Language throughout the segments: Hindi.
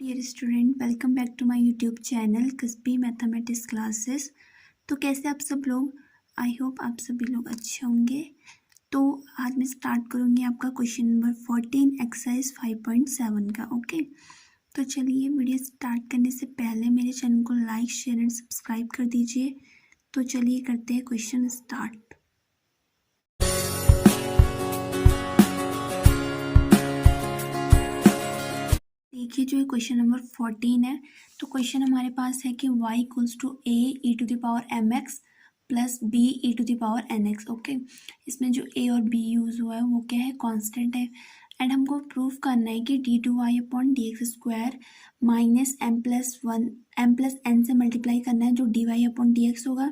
Dear student, welcome back to my YouTube channel कस्बी मैथमेटिक्स क्लासेस। तो कैसे आप सब लोग? आई होप आप सभी लोग अच्छे होंगे। तो आज मैं स्टार्ट करूँगी आपका क्वेश्चन नंबर 14 एक्सरसाइज 5.7 का। ओके, तो चलिए वीडियो स्टार्ट करने से पहले मेरे चैनल को लाइक, शेयर एंड सब्सक्राइब कर दीजिए। तो चलिए करते हैं क्वेश्चन स्टार्ट। देखिए, जो क्वेश्चन नंबर 14 है, तो क्वेश्चन हमारे पास है कि y equals to a e to the power mx plus b e to the power nx। Okay, इसमें जो a और b यूज़ हुआ है वो क्या है? कांस्टेंट है। एंड हमको प्रूफ करना है कि d two y upon d x square minus m plus n से मल्टीप्लाई करना है, जो d y upon d x होगा,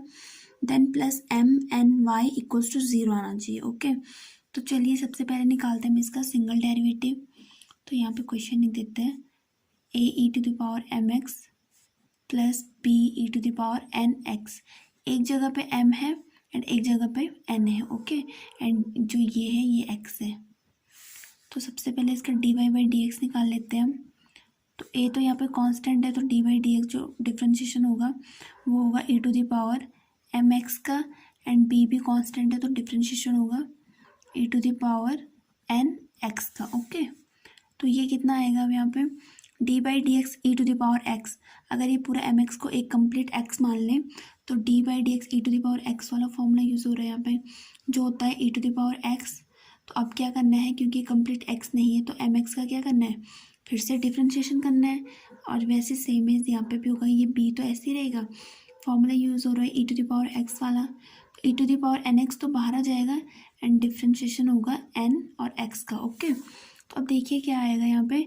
then plus m n y equals to 0 आना चाहिए। ओके, तो चलिए सबसे पहले निकालते हैं हम इसका सिंगल डेरिवेटिव। तो यहाँ पे क्वेश्चन लिख देते हैं a e to the power m x plus b e to the power n x. एक जगह पे m है एंड एक जगह पे n है। ओके, एंड जो ये है ये x है। तो सबसे पहले इसका d y by d x निकाल लेते हैं हम। तो a तो यहाँ पे कांस्टेंट है, तो डी बाई डी एक्स जो डिफ्रेंशिएशन होगा वो होगा e to the power m x का, एंड b भी कांस्टेंट है तो डिफ्रेंशिएशन होगा e to the power n x का। ओके, तो ये कितना आएगा अब यहाँ पे d by d x e to the power x. अगर ये पूरा एम एक्स को एक कंप्लीट एक्स मान लें तो d by d x e to the power x वाला फॉर्मूला यूज़ हो रहा है यहाँ पे, जो होता है e to the power x. तो अब क्या करना है, क्योंकि कंप्लीट एक्स नहीं है तो एम एक्स का क्या करना है, फिर से डिफ्रेंशिएशन करना है। और वैसे सेम एज यहाँ पे भी होगा, ये बी तो ऐसे ही रहेगा, फॉर्मूला यूज़ हो रहा है e to the power x वाला। तो e to the power n x तो बाहर आ जाएगा एंड डिफ्रेंशिएशन होगा एन और एक्स का। ओके, तो अब देखिए क्या आएगा यहाँ पे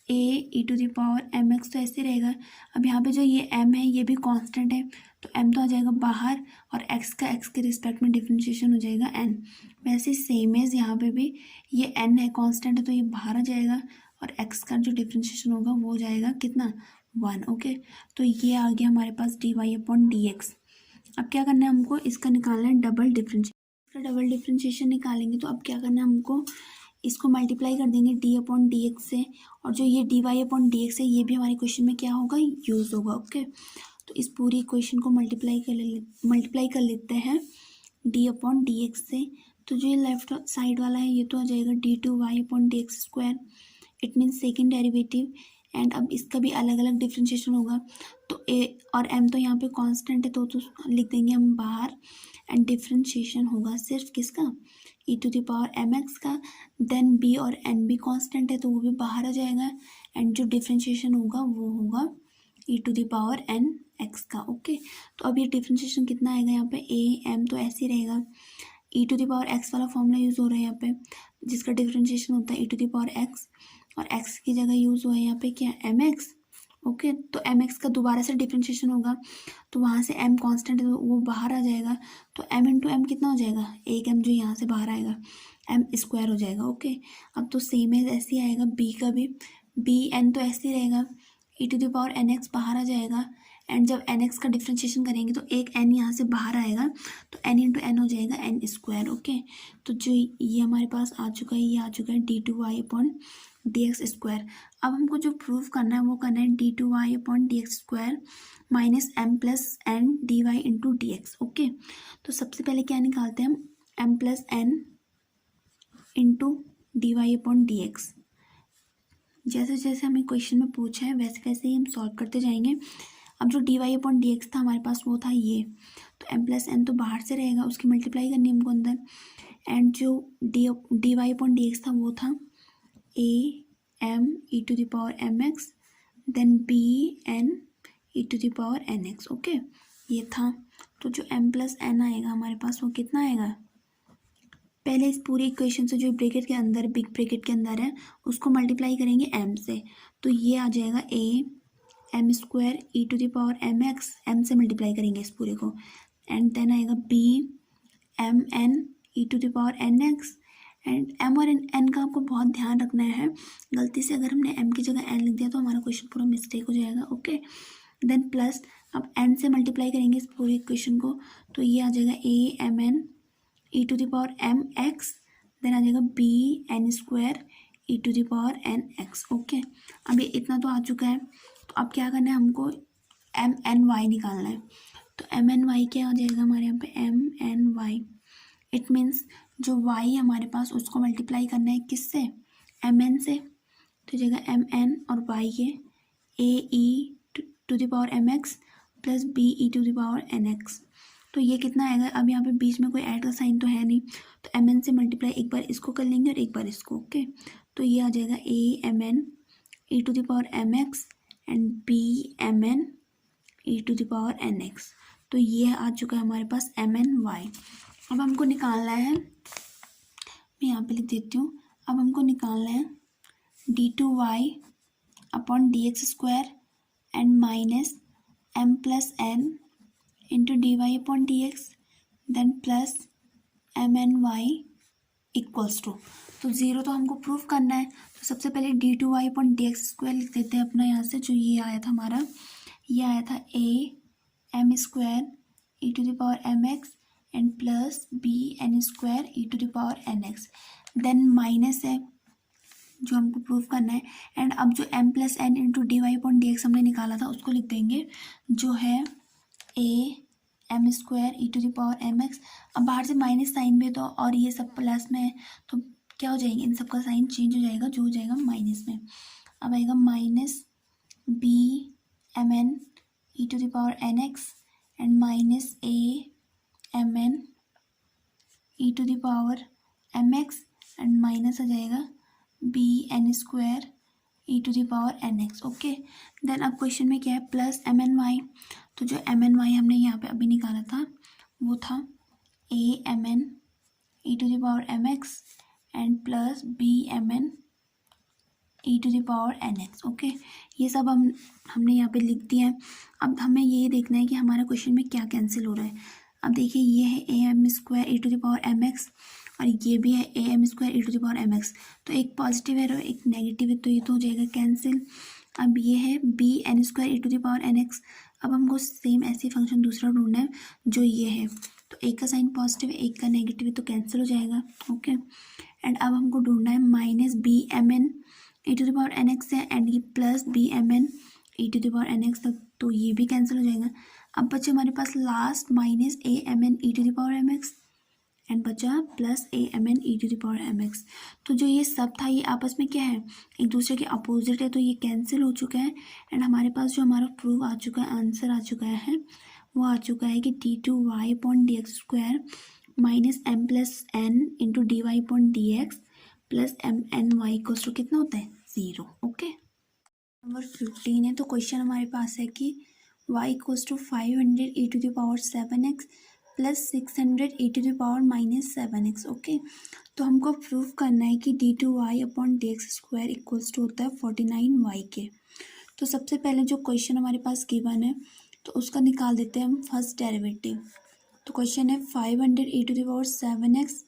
a e to the power m x तो ऐसे रहेगा। अब यहाँ पे जो ये m है ये भी कांस्टेंट है, तो m तो आ जाएगा बाहर और x का x के रिस्पेक्ट में डिफ्रेंशिएशन हो जाएगा n। वैसे सेम एज यहाँ पे भी ये n है, कांस्टेंट है, तो ये बाहर आ जाएगा और x का जो डिफ्रेंशिएशन होगा वो हो जाएगा कितना, 1। ओके, तो ये आ गया हमारे पास d y upon d x. अब क्या करना है हमको, इसका निकालना है डबल डिफ्रेंशिएशन। इसका डबल डिफ्रेंशिएशन निकालेंगे तो अब क्या करना है हमको, इसको मल्टीप्लाई कर देंगे डी अपॉन डी एक्स से, और जो ये d y upon d x है ये भी हमारे क्वेश्चन में क्या होगा, यूज़ होगा। ओके, तो इस पूरी इक्वेशन को मल्टीप्लाई कर लेते हैं डी अपॉन डी एक्स से। तो जो ये लेफ्ट साइड वाला है ये तो आ जाएगा d two y upon d x square, it means second derivative. And अब इसका भी अलग अलग डिफ्रेंशिएशन होगा। तो ए और एम तो यहाँ पे कांस्टेंट है तो लिख देंगे हम बाहर, एंड डिफ्रेंशिएशन होगा सिर्फ किसका, e to the power m x का। देन बी और एन भी कांस्टेंट है तो वो भी बाहर आ जाएगा, एंड जो डिफ्रेंशिएशन होगा वो होगा e to the power n x का। ओके, तो अब ये डिफ्रेंशिएशन कितना आएगा यहाँ पे, ए एम तो ऐसे ही रहेगा, e to the power x वाला फॉर्मूला यूज़ हो रहा है यहाँ पे, जिसका डिफ्रेंशिएशन होता है e to the power x, और एक्स की जगह यूज़ हुआ है यहाँ पे क्या, एम एक्स। ओके, तो एम एक्स का दोबारा से डिफ्रेंशिएशन होगा तो वहाँ से एम कांस्टेंट है तो वो बाहर आ जाएगा, तो एम इंटू एम कितना हो जाएगा, एक एम जो यहाँ से बाहर आएगा एम स्क्वायर हो जाएगा। ओके, अब तो सेम है ऐसे ही आएगा बी का भी, बी एन तो ऐसे ही रहेगा, e to the power n x बाहर आ जाएगा, एंड जब एन एक्स का डिफ्रेंशिएशन करेंगे तो एक एन यहाँ से बाहर आएगा तो एन इंटू एन हो जाएगा एन स्क्वायर। ओके, तो जो ये हमारे पास आ चुका है, ये आ चुका है d two y upon d x square. अब हमको जो प्रूफ करना है वो करना है d two y upon d x square minus m plus n d y into d x. Okay, तो सबसे पहले क्या निकालते हैं हम, m plus n into d y upon d x. जैसे जैसे हमें क्वेश्चन में पूछा है वैसे वैसे ही हम सॉल्व करते जाएंगे। अब जो d y upon d x था हमारे पास वो था ये, तो एम प्लस एन तो बाहर से रहेगा, उसकी मल्टीप्लाई करनी है हमको अंदर, एंड जो d y upon d x था वो था a m e to the power m x, then b n e to the power n x. Okay, ये था। तो जो एम प्लस एन आएगा हमारे पास वो कितना आएगा, पहले इस पूरी इक्वेशन से जो ब्रैकेट के अंदर, बिग ब्रैकेट के अंदर है, उसको मल्टीप्लाई करेंगे एम से, तो ये आ जाएगा a m square e to the power m x, m से मल्टीप्लाई करेंगे इस पूरे को, एंड देन आएगा b m n e to the power n x. And m और एन का आपको बहुत ध्यान रखना है, गलती से अगर हमने एम की जगह एन लिख दिया तो हमारा क्वेश्चन पूरा मिस्टेक हो जाएगा। ओके, देन प्लस अब एन से मल्टीप्लाई करेंगे इस पूरे इक्वेशन को, तो ये आ जाएगा a m n e to the power m x, then आ जाएगा b n square e to the power n x. Okay, अब ये इतना तो आ चुका है, तो अब क्या करना है हमको, एम एन वाई निकालना है। तो एम एन वाई क्या हो जाएगा हमारे यहाँ पे, m n y, it means जो वाई हमारे पास उसको मल्टीप्लाई करना है किससे, एम एन से, तो जगह एम एन और वाई के a e to the power m x plus b e to the power n x. तो ये कितना आएगा, अब यहाँ पे बीच में कोई ऐड का साइन तो है नहीं, तो एम एन से मल्टीप्लाई एक बार इसको कर लेंगे और एक बार इसको। ओके, तो ये आ जाएगा a m n e to the power m x and b m n e to the power n x. तो ये आ चुका है हमारे पास एम एन वाई। अब हमको निकालना है, मैं यहाँ पे लिख देती हूँ, अब हमको निकालना है d two y upon d x square and minus m plus n into d y upon d x then plus m n y equals to, तो ज़ीरो तो हमको प्रूफ करना है, तो सबसे पहले d two y upon d x square लिख देते हैं अपना यहाँ से, जो ये आया था हमारा, ये आया था a m square e to the power m x and plus b n square e to the power n x, then minus है जो हमको प्रूफ करना है, एंड अब जो m plus n into d y upon d x हमने निकाला था उसको लिख देंगे, जो है a m square e to the power m x. अब बाहर से माइनस साइन भी तो, और ये सब प्लस में है, तो क्या हो जाएंगे, इन सब का साइन चेंज हो जाएगा, जो हो जाएगा माइनस में। अब आएगा minus b m n e to the power n x and minus a m n e to the power m x and minus आ जाएगा b n square e to the power n x. Okay, then अब क्वेश्चन में क्या है, प्लस एम एन वाई, तो जो एम एन वाई हमने यहाँ पे अभी निकाला था वो था a m n e to the power m x and plus b m n e to the power n x. Okay, ये सब हमने यहाँ पे लिख दिया है। अब हमें ये देखना है कि हमारा क्वेश्चन में क्या कैंसिल हो रहा है। अब देखिए, ये है a m square e to the power m x और ये भी है a m square e to the power m x, तो एक पॉजिटिव है और एक नेगेटिव है, तो ये तो हो जाएगा कैंसिल। अब ये है b n square e to the power n x, अब हमको सेम ऐसे फंक्शन दूसरा ढूंढना है जो ये है, तो एक का साइन पॉजिटिव है एक का नेगेटिव है, तो कैंसिल हो जाएगा। ओके, एंड अब हमको ढूंढना है minus b m n e to the power n x है एंड ये plus b m n e to the power n x तक, तो ये भी कैंसिल हो जाएगा। अब बचे हमारे पास last minus a m n e to the power m x and बचा plus a m n e to the power m x. तो जो ये सब था ये आपस में क्या है, एक दूसरे के अपोजिट है, तो ये कैंसिल हो चुका है एंड हमारे पास जो हमारा प्रूफ आ चुका है, आंसर आ चुका है, वो आ चुका है कि d two y upon d x square minus m plus n into d y upon d x plus m n y को टू कितना होता है, ज़ीरो। ओके, नंबर 15 है, तो क्वेश्चन हमारे पास है कि y equals to 500 e to the power 7x plus 600 e to the power minus 7x। Okay, तो हमको प्रूफ करना है कि d two y upon d x square equals to होता है 49y के। तो सबसे पहले जो क्वेश्चन हमारे पास गिवन है तो उसका निकाल देते हैं हम फर्स्ट डेरिवेटिव। तो क्वेश्चन है 500 e to the power 7x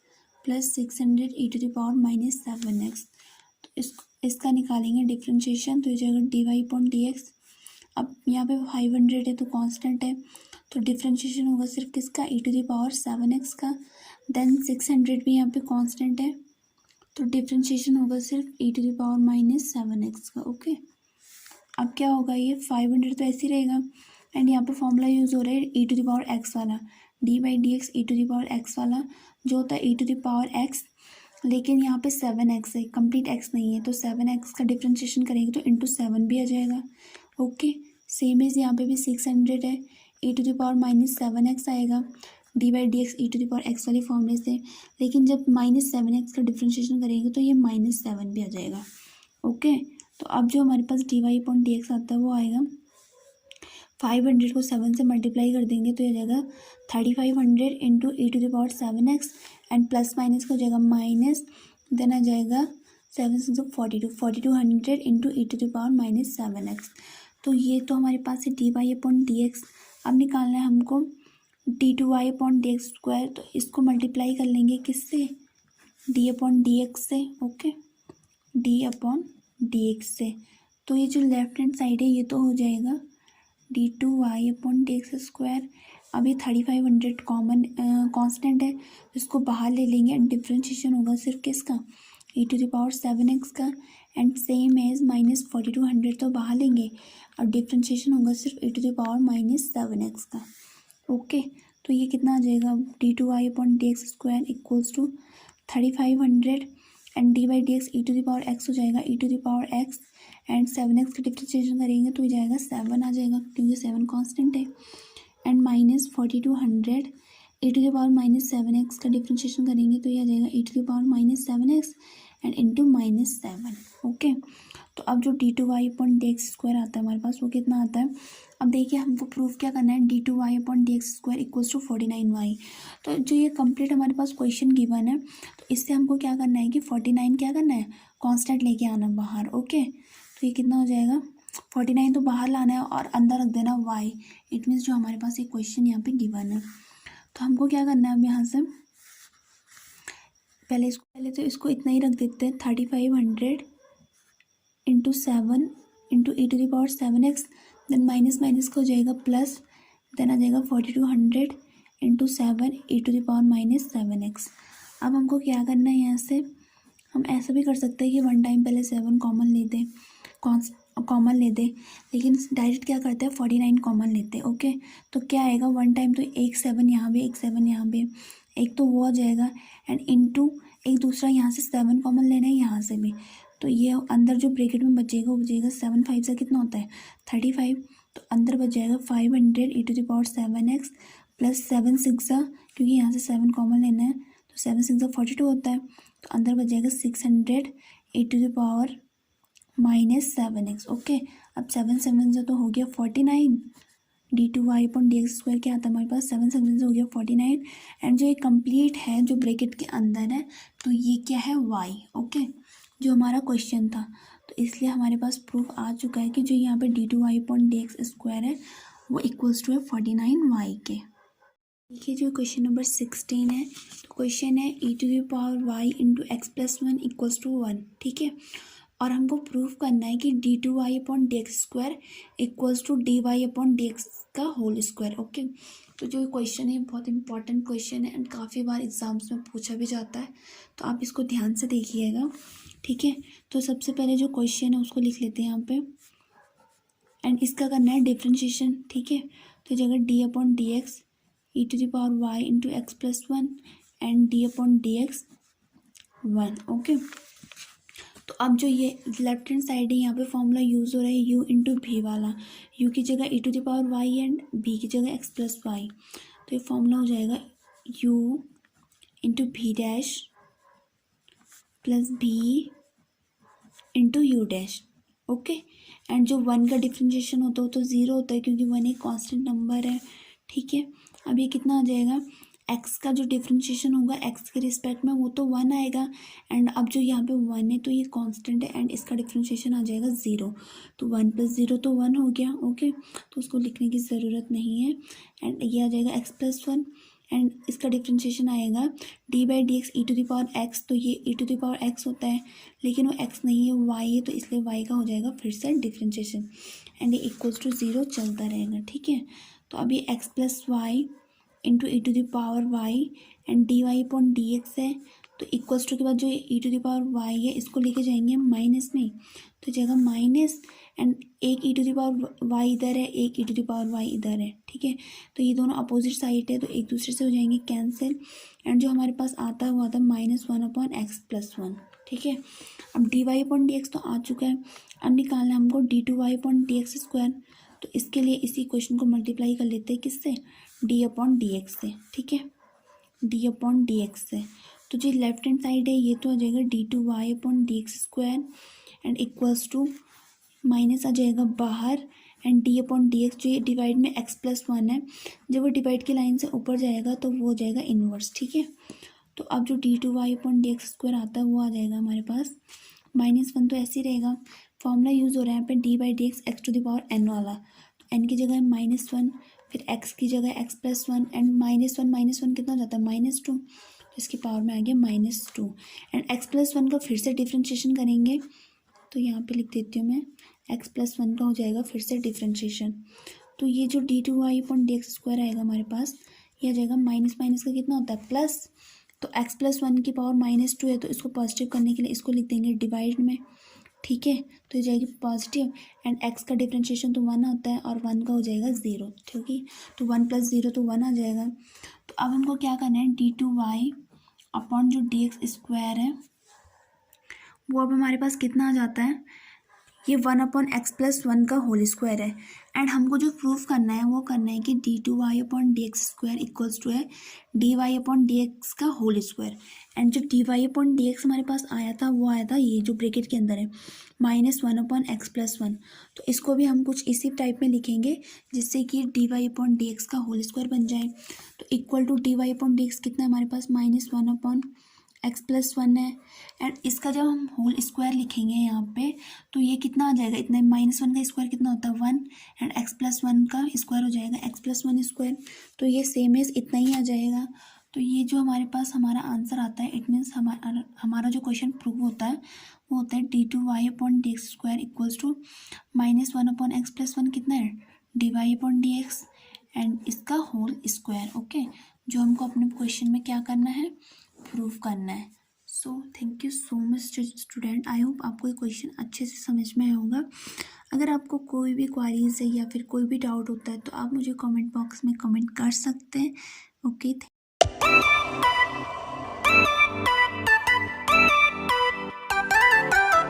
plus 600 e to the power minus 7x, तो इसका निकालेंगे डिफ्रेंशिएशन, तो ये जाएगा d y upon d x. अब यहाँ पे 500 है तो कांस्टेंट है, तो डिफ्रेंशिएशन होगा सिर्फ किसका, e to the power 7x का। देन 600 भी यहाँ पे कांस्टेंट है, तो डिफ्रेंशिएशन होगा सिर्फ e to the power minus 7x का। ओके, अब क्या होगा, ये 500 तो ऐसे ही रहेगा एंड यहाँ पे फॉर्मूला यूज़ हो रहा है e to the power x वाला, d by d x e to the power x वाला, जो होता है e to the power x, लेकिन यहाँ पे 7x है, कंप्लीट x नहीं है, तो 7x का डिफ्रेंशिएशन करेंगे तो इंटू 7 भी आ जाएगा। ओके, सेम इज यहाँ पे भी 600 है, e to the power minus 7x आएगा, d by d x e to the power x वाले फॉर्मूले से, लेकिन जब माइनस 7x का डिफ्रेंशिएशन करेंगे तो ये माइनस 7 भी आ जाएगा। ओके, तो अब जो हमारे पास d y upon d x आता है वो आएगा, 500 को 7 से मल्टीप्लाई कर देंगे तो ये जाएगा 3500 into e to the power 7x and plus minus का हो जाएगा माइनस, देन आ जाएगा 7 6 4200 into e to the power minus 7x। तो ये तो हमारे पास है d y upon d x. अब निकालना है हमको d two y upon d x square, तो इसको मल्टीप्लाई कर लेंगे किससे, डी अपॉन डी एक्स से। Okay, d upon d x से, तो ये जो लेफ्ट हैंड साइड है ये तो हो जाएगा d two y upon d x square. अब ये 3500 कॉमन कांस्टेंट है, इसको बाहर ले लेंगे एंड डिफ्रेंशिएशन होगा सिर्फ किसका, e⁻⁷x का एंड सेम एज -4200 तो बाहर लेंगे और डिफ्रेंशिएशन होगा सिर्फ e⁻⁷x का। ओके, तो ये कितना आ जाएगा d2y/dx² equals to 3500 and d/dx e⁻x हो जाएगा e⁻x एंड 7x का डिफ्रेंशिएशन करेंगे तो ये जाएगा 7 आ जाएगा क्योंकि 7 कांस्टेंट है एंड -4200 e⁻⁻7x का डिफ्रेंशिएशन करेंगे तो ये आ जाएगा e⁻⁻7x एंड इंटू -7। ओके, तो अब जो d2y/dx² आता है हमारे पास वो कितना आता है। अब देखिए हमको प्रूफ क्या करना है d2y/dx² इक्वल्स टू 49y। तो जो ये कंप्लीट हमारे पास क्वेश्चन गिवन है तो इससे हमको क्या करना है कि 49 क्या करना है कांस्टेंट लेके आना बाहर। ओके, तो ये कितना हो जाएगा 49 तो बाहर लाना है और अंदर रख देना y। इट मीन्स जो हमारे पास एक क्वेश्चन यहाँ पे गिवन है तो हमको क्या करना है अब यहाँ से पहले तो इसको इतना ही रख देते हैं 3500 into 7 into e⁻⁷x then minus का हो जाएगा प्लस देन आ जाएगा 4200 इंटू 7 e⁻⁻7x। अब हमको क्या करना है यहाँ से हम ऐसा भी कर सकते हैं कि वन टाइम पहले 7 कॉमन ले दे लेकिन डायरेक्ट क्या करते हैं 49 कॉमन लेते हैं। ओके, तो क्या आएगा वन टाइम तो एक 7 यहाँ पे एक 7 यहाँ पे एक तो वो आ जाएगा एंड इनटू एक दूसरा यहाँ से 7 कॉमन लेना है यहाँ से भी तो ये अंदर जो ब्रैकेट में बचेगा वो बचेगा 7 5 से कितना होता है 35 तो अंदर बच जाएगा 500 e⁻⁷x प्लस 7 6 क्योंकि यहाँ से 7 कॉमन लेना है तो 7 6 42 होता है तो अंदर बच जाएगा 600 e⁻⁻7x। ओके, अब 7 7 से तो हो गया 49 d2y/dx² क्या आता है हमारे पास 7 7 से हो गया 49 एंड जो ये कंप्लीट है जो ब्रैकेट के अंदर है तो ये क्या है y। ओके, जो हमारा क्वेश्चन था तो इसलिए हमारे पास प्रूफ आ चुका है कि जो यहाँ पे d2y/dx² है वो इक्वल्स टू है 49y के। देखिए जो क्वेश्चन नंबर 16 है तो क्वेश्चन है e⁻y into x+1 equals to 1। ठीक है, और हमको प्रूफ करना है कि d2y/dx² इक्वल्स टू dy/dx का होल स्क्वायर। ओके, तो जो क्वेश्चन है बहुत इंपॉर्टेंट क्वेश्चन है एंड काफ़ी बार एग्जाम्स में पूछा भी जाता है तो आप इसको ध्यान से देखिएगा। ठीक है, तो सबसे पहले जो क्वेश्चन है उसको लिख लेते हैं यहाँ पे एंड इसका करना है डिफ्रेंशिएशन। ठीक है, तो जगह d/dx e⁻y into x+1 and d/dx 1। Okay, तो अब जो ये लेफ्ट हैंड साइड है यहाँ पे फॉर्मूला यूज़ हो रहा है u इंटू भी वाला, u की जगह e⁻y एंड b की जगह x+y तो ये फॉर्मूला हो जाएगा u इंटू भी dash plus b into you dash. Okay, and जो 1 का डिफ्रेंशिएशन होता है तो 0 होता है क्योंकि 1 एक कांस्टेंट नंबर है। ठीक है, अब ये कितना आ जाएगा x का जो डिफ्रेंशिएशन होगा x के रिस्पेक्ट में वो तो 1 आएगा एंड अब जो यहाँ पे 1 है तो ये कांस्टेंट है एंड इसका डिफ्रेंशिएशन आ जाएगा 0 तो 1 + 0 तो 1 हो गया। ओके, तो उसको लिखने की ज़रूरत नहीं है एंड ये आ जाएगा x+1 एंड इसका डिफ्रेंशिएशन आएगा d/dx e⁻x तो ये e⁻x होता है लेकिन वो x नहीं है y है तो इसलिए y का हो जाएगा फिर से डिफ्रेंशिएशन एंड ये इक्वल्स टू 0 चलता रहेगा। ठीक है, तो अब ये x+y into e⁻y and dy/dx है तो इक्वल्स टू के बाद जो e⁻y है इसको लेके जाएंगे माइनस में तो जगह माइनस एंड एक e⁻y इधर है एक e⁻y इधर है। ठीक है, तो ये दोनों अपोजिट साइड है तो एक दूसरे से हो जाएंगे कैंसिल एंड जो हमारे पास आता है वो आता है -1/x+1। ठीक है, अब dy/dx तो आ चुका है, अब निकालना है हमको d2y/dx² तो इसके लिए इसी क्वेश्चन को मल्टीप्लाई कर लेते हैं किससे d/dx से। ठीक है, d/dx से तो जो लेफ्ट हैंड साइड है ये तो आ जाएगा d2y/dx² and equals to minus आ जाएगा बाहर एंड d/dx जो ये डिवाइड में x+1 है जब वो डिवाइड की लाइन से ऊपर जाएगा तो वो हो जाएगा इन्वर्स। ठीक है, तो अब जो d2y/dx² आता है वो आ जाएगा हमारे पास -1 तो ऐसे ही रहेगा। फॉर्मूला यूज़ हो रहा है यहाँ पे d/dx x⁴n वाला तो n की जगह -1 फिर x की जगह x+1 एंड -1 कितना हो जाता है -2 तो इसकी पावर में आ गया -2 एंड x+1 का फिर से डिफ्रेंशिएशन करेंगे तो यहाँ पे लिख देती हूँ मैं x+1 का हो जाएगा फिर से डिफ्रेंशिएशन तो ये जो d2y/dx² आएगा हमारे पास ये आ जाएगा माइनस का कितना होता है प्लस तो x प्लस वन की पावर -2 है, तो इसको पॉजिटिव करने के लिए इसको लिख देंगे डिवाइड में, ठीक है। तो ये जाएगी पॉजिटिव, एंड x का डिफ्रेंशिएशन तो 1 होता है और 1 का हो जाएगा 0, ठीक है। तो 1 + 0 तो 1 आ जाएगा। तो अब हमको क्या करना है, d2y अपॉन जो dx² है वो अब हमारे पास कितना आ जाता है, ये 1/x + 1 का होल स्क्वायर है। एंड हमको जो प्रूफ करना है वो करना है कि d2y/dx² इक्वल्स टू है dy/dx का होल स्क्वायर। एंड जो dy/dx हमारे पास आया था वो आया था ये जो ब्रैकेट के अंदर है -1/x + 1। तो इसको भी हम कुछ इसी टाइप में लिखेंगे जिससे कि dy/dx का होल स्क्वायर बन जाए। तो इक्वल टू dy/dx कितना है हमारे पास -1/x + 1 है। एंड इसका जब हम होल स्क्वायर लिखेंगे यहाँ पे तो ये कितना आ जाएगा, इतना -1 का स्क्वायर कितना होता है 1, एंड x + 1 का स्क्वायर हो जाएगा x + 1 स्क्वायर। तो ये सेम एज इतना ही आ जाएगा। तो ये जो हमारे पास हमारा आंसर आता है, इट मीन्स हमारा जो क्वेश्चन प्रूव होता है वो होता है d2y/dx² इक्वल्स टू -1/x + 1 कितना है dy/dx एंड इसका होल स्क्वायर, ओके। जो हमको अपने क्वेश्चन में क्या करना है, प्रूव करना है। So thank you so much student, I hope आपको ये क्वेश्चन अच्छे से समझ में आया होगा। अगर आपको कोई भी क्वारीज है या फिर कोई भी डाउट होता है तो आप मुझे कमेंट बॉक्स में कमेंट कर सकते हैं, ओके।